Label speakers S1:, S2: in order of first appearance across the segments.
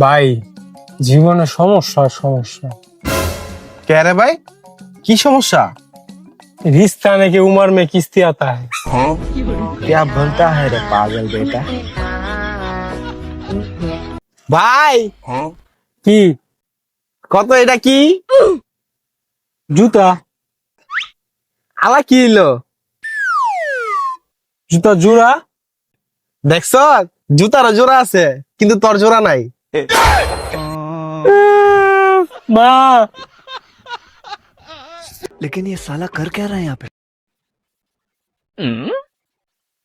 S1: ভাই জীবনে সমস্যা সমস্যা।
S2: কে রে ভাই, কি সমস্যা?
S1: रिश्ता ने के उम्र में किस्ती आता है।
S2: क्या बोलता है रे पागल बेटा? ভাই
S1: কি
S2: কত এটা কি?
S1: জুতা
S2: আলা কি হইলো?
S1: জুতা জোড়া।
S2: দেখছ জুতার জোড়া আছে কিন্তু তোর জোড়া নাই।
S1: মা
S3: लेकिन ये साला कर क्या रहा है यहाँ पे?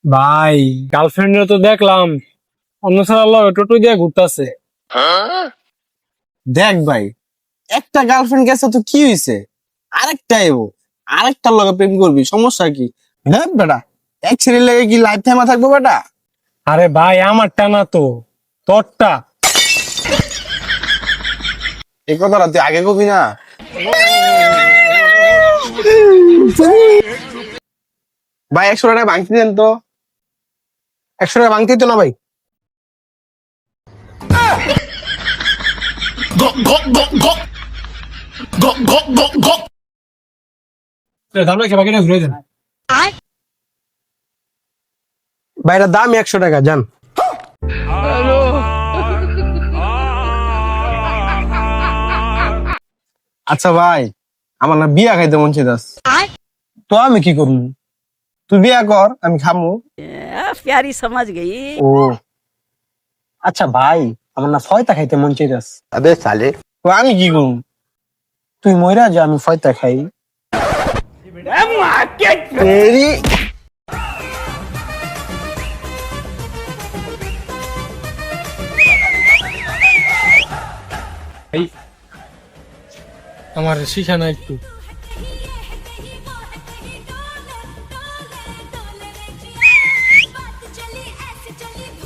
S1: ভাই গার্লফ্রেন্ড তো দেখলাম অন্য সারা টোটো দিয়ে ঘুরতেছে।
S2: দেখ ভাই, একটা গার্লফ্রেন্ড গেছে তো কি হইছে, আরেকটাই ও আরেকটার লগে প্রেম করবি, সমস্যা কি? হ্যাঁ বেটা, এক ছেলের লাগে কি লাইফ টাইম থাকবো বেটা?
S1: আরে ভাই আমারটা না তো তোরটা।
S2: এই কথাটা তুই আগে কবি না। ভাই 100 টাকা ভাঙতি দেন তো। 100 টাকা ভাঙতি তো না ভাই।
S1: দামটা খেয়ে বাকিটা ঘুরে দেন।
S2: ভাইটার দাম 100 টাকা, যান। আচ্ছা ভাই, আমার না বিয়া খাইতে মন চাইতাছে, তো আমি কি করবো? তুই বিয়া কর, আমি খামু।
S4: प्यारी समझ गई।
S2: ও আচ্ছা ভাই, আমার না ফয়তা খাইতে মন চাইতাছে।
S3: अबे साले
S2: তো আমি কি করবো? তুই মইরা যা, আমি ফয়তা খাই। তেরি
S1: এই আমার শিখা না একটু।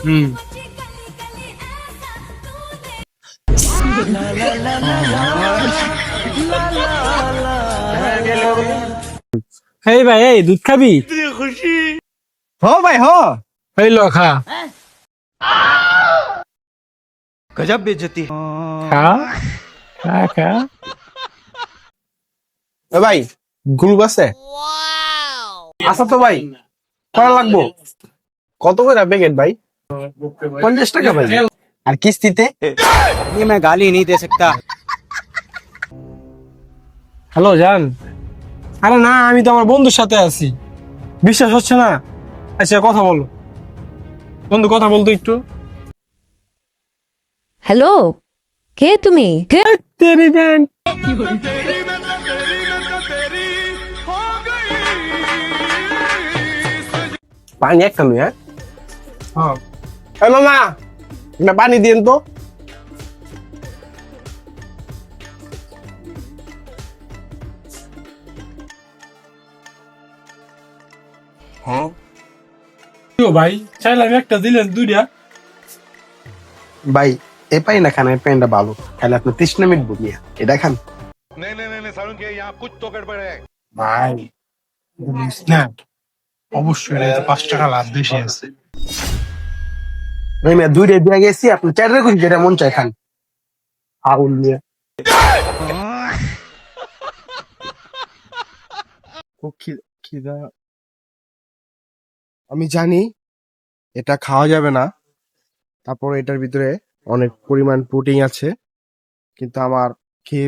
S1: হুম এই ভাই এই দুধ খাবি?
S2: হ ভাই হ।
S1: এই লো খা
S3: गजब बेइज्जती है।
S1: খা খা খা।
S2: এ ভাই, গ্লুব আছে? আচ্ছা তো ভাই, করা লাগবো। কত করে প্যাকেট ভাই? 50 টাকা ভাই। আর কিস্তিতে?
S3: ये मैं गाली नहीं दे सकता।
S1: হ্যালো জান। আরে না, আমি তো আমার বন্ধুর সাথে আছি, বিশ্বাস হচ্ছে না। আচ্ছা কথা বলো বন্ধু, কথা বলতো একটু।
S5: হ্যালো, কে তুমি? কে?
S1: তেরি দেন।
S2: পানি একটা নয়, হ্যাঁ?
S1: হ্যাঁ
S2: এই মামা, একটা পানি দিন তো।
S1: ভাই চাইলাম একটা দিলেন দুইটা।
S2: ভাই এই পানি না খান, এই পানিটা ভালো, খাইলে আপনার তৃষ্ণা মিটবো মিয়া, এটা খান।
S1: ভাই বলিস না, অবশ্যই এতে 5 টাকা লাভ বেশি আছে।
S2: ভাই মিয়া 2 দিয়ে গেছি, আপনি 4 রে যেটা মন চায় খান। আউল মিয়া। খিদা, আমি জানি এটা খাওয়া যাবে না, তারপর এটার ভিতরে অনেক পরিমাণ প্রোটিন আছে, কিন্তু আমার খেয়ে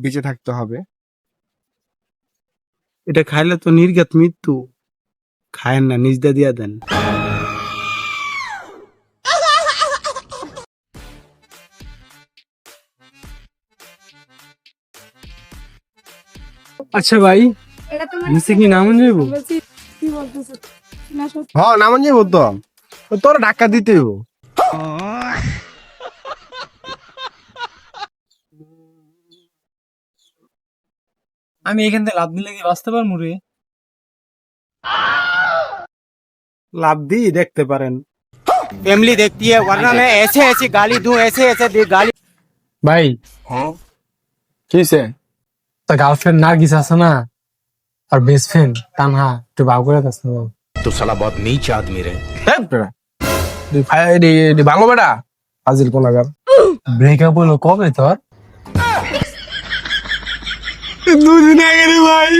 S2: বেঁচে থাকতে হবে।
S6: এটা খাইলে তো নির্ঘাত মৃত্যু। খায়েন না, নিজদা দিয়া দেন।
S1: আচ্ছা ভাই নিচে কি নামন যাইব?
S2: হ্যাঁ নামান যাবো তো, তোর ধাক্কা দিতে হইব।
S1: আমি এখান থেকে লাভ দিলে কি বাঁচতে পারবো রে?
S6: লাভ দিয়ে দেখতে পারেন।
S3: फैमिली देखती है, वरना मैं ऐसे ऐसे गाली दूं, ऐसे ऐसे गाली।
S1: ভাই
S2: কিসে?
S1: তা গার্লফ্রেন্ড নার্গিস আছে না, আর বেস্ট ফ্রেন্ড তানহা একটু ভাব করে যাচ্ছে না।
S3: तो साला बहुत नीच आदमी रहे।
S2: ভালো বেটা, ফাজিল কোনাগার।
S1: ব্রেকআপ হলো কবে তোর? 2 দিন আগে রে ভাই।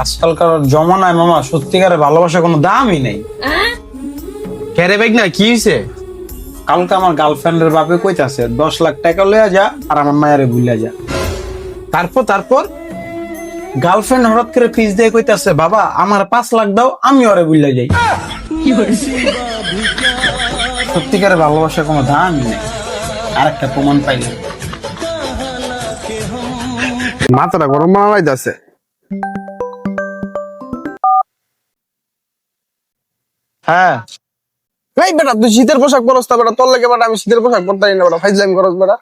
S2: আজকালকার জমানায় মামা সত্যিকারের ভালোবাসা কোনো দামই নেই। কেরে বেগ না কি হয়েছে? কালকে আমার গার্লফ্রেন্ডের বাপে কইতাছে 10 লাখ টাকা লইয়া যা আর আমার মায়েরে ভুলিয়া যা। তারপর গার্লফ্রেন্ড হঠাৎ করে ফিস দিয়ে কইতাছে বাবা আমার 5 লাখ দাও আমি ওরে ভুলিয়া যাই। সত্যিকারের ভালোবাসা কোনো দামই নেই। আরেকটা প্রমাণ পাইলাম।
S6: মাথাটা গরম বানাইতেছে।
S2: হ্যাঁ
S6: এই বেটা তুই শীতের পোশাক পরস না বেটা, তোর লাগে বেটা আমি শীতের পোশাক পরতাই না বেটা, ফাইজলামি করস বেটা।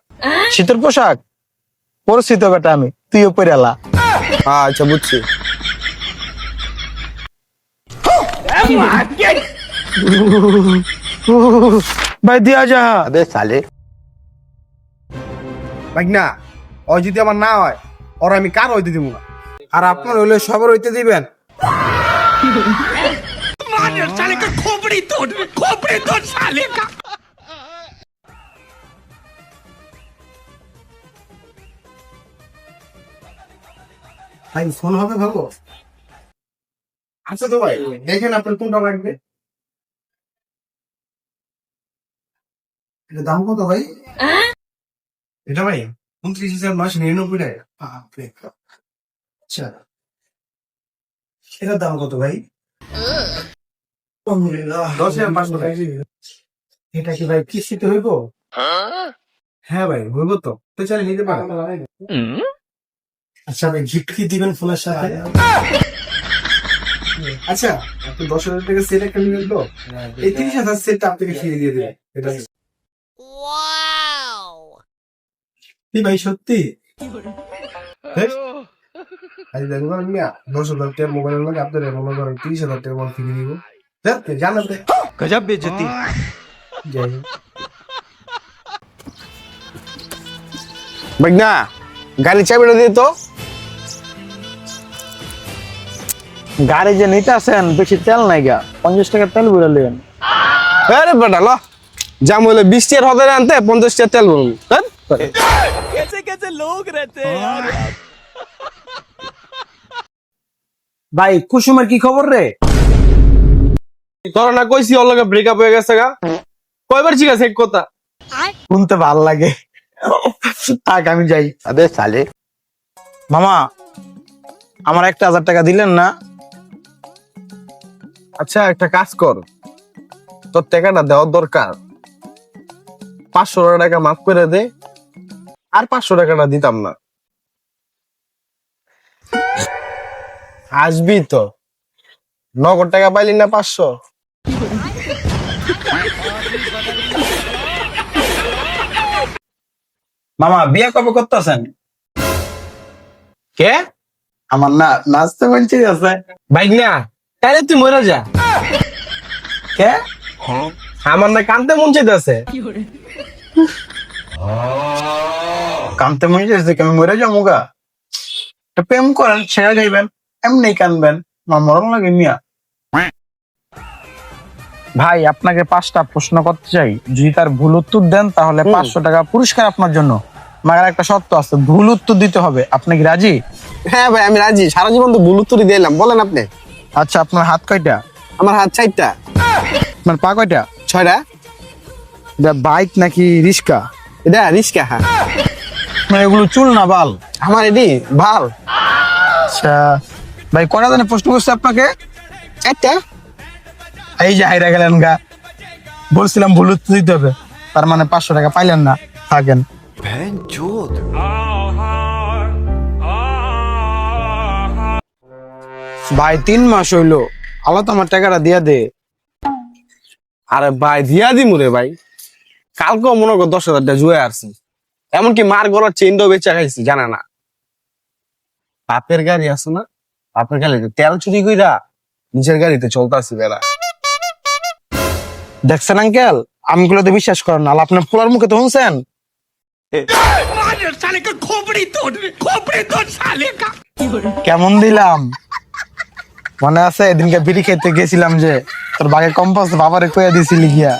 S2: শীতের পোশাক পরছি তো বেটা আমি, তুইও পরে আলা।
S6: আচ্ছা বুঝছি।
S2: ভাই দিয়া যা।
S6: ভাই না ও যদি আমার না হয় ওর আমি কার হইতে দিব না, আর আপনার হইলে সবার হইতে দিবেন। ভাই ফোন হবে ভালো? আচ্ছা তো ভাই দেখেন আপনার কোনটা লাগবে। এটা দাম কত ভাই? এটা ভাই 29,999 টাকা। বাপরে বাপ। আচ্ছা এটার দাম কত ভাই? 10,500 টাকা। এটা কি ভাই কিস্তিতে হইব? হ্যাঁ ভাই হইব তো, তো চাইলে নিতে পারেন। আচ্ছা ভাই গিফট কি দিবেন ফোনের সাথে? আচ্ছা আপনি 10,000 টাকা সেট একটা নিবেন তো, এই 30,000 সেটটা আপনাকে ফ্রি দিয়ে দেবে। এটা কি ভাই সত্যি? আজ দেখবেন মিয়া 10,000 টাকা মোবাইলের লাগে আপনার মনে করেন 30,000 টাকা মোবাইল কিনে দিব। জানান দে
S3: गजब बेइज्जती।
S6: ভাই না গাড়ি চাবিটা দিয়ে তো।
S2: গাড়ি যে নিতে আসেন বেশি তেল নাই গা, 50 টাকা তেল ভরে নেবেন।
S6: আরে বেটা ল জাম হইলে 20 টাকার হতে আনতে 50 টাকা তেল ভরুন।
S2: ভাই কুসুমের কি খবর রে?
S6: তোর না কইছি ওর লগে ব্রেকআপ হয়ে গেছে গা, কয়বার ঠিক আছে এক কথা।
S2: শুনতে ভাল লাগে। থাক আমি যাই। মামা আমার 1,000 টাকা দিলেন না?
S6: আচ্ছা একটা কাজ কর, তোর টাকাটা দেওয়ার দরকার, 500 টাকা মাফ করে দে, আর 500 টাকাটা দিতাম না। আসবি তো, নগদ টাকা পাইলি না 500।
S2: মামা বিয়ে কবে করতেছেন?
S6: কে?
S2: আমার না নাচতে মনছে আছে।
S1: ভাই না তাহলে তুই মরে যা।
S2: কে?
S1: আমার না কানতে মন চাইতেছে।
S2: কানতে মনে যাচ্ছে আমি মরে যাবো গা? একটা প্রেম করেন ছেড়ে যাইবেন, এমনি কানবেন, আমার মরণ লাগে মিয়া। ভাই আপনাকে 5টা প্রশ্ন করতে চাই, যদি তার ভুল উত্তর দেন তাহলে 500 টাকা পুরস্কার আপনার জন্য। মাগার একটা শর্ত আছে, ভুল উত্তর দিতে হবে। আপনি কি রাজি?
S6: হ্যাঁ ভাই আমি রাজি, সারা জীবন তো ভুল উত্তরই দিলাম, বলেন আপনি।
S2: আচ্ছা আপনার হাত কয়টা?
S6: আমার হাত 4টা।
S2: আপনার পা কয়টা?
S6: 6টা।
S2: এটা বাইক নাকি রিস্কা?
S6: এটা রিস্কা। হ্যাঁ
S2: মানে এগুলো চুল না বাল?
S6: আমার এটি ভাল।
S2: আচ্ছা ভাই কয়টা জানে প্রশ্ন করছে আপনাকে?
S6: 4টা।
S2: এই যে হাইরা গেলেন গা, বলছিলাম ভুল উত্তর দিতে হবে, তার মানে 500 টাকা পাইলেন না, থাকেন। ভাই 3 মাস হইলো, আল্লাহ তো আমার টাকাটা দিয়া দে।
S6: আরে ভাই দিয়া দিমু রে ভাই, কালকেও মনে কর 10,000 টাকা জুয়ে আসছি, এমনকি মার গলার চেনটাও বেচা খাইছি জানা না। বাপের গাড়ি আছে না, বাপের গাড়িতে তেল চুরি কইরা নিজের গাড়িতে চলতাছি বেড়া।
S2: দেখছেন আঙ্কেল, আমগুলোতে বিশ্বাস করেন না, আল্লাহ আপনার পোলার মুখে তো শুনছেন। কেমন দিলাম? মনে আছে এদিনকে বিড়ি খেতে গেছিলাম যে তোর বাগে কম্পাস বাবারে কইয়া দিছিলি গিয়া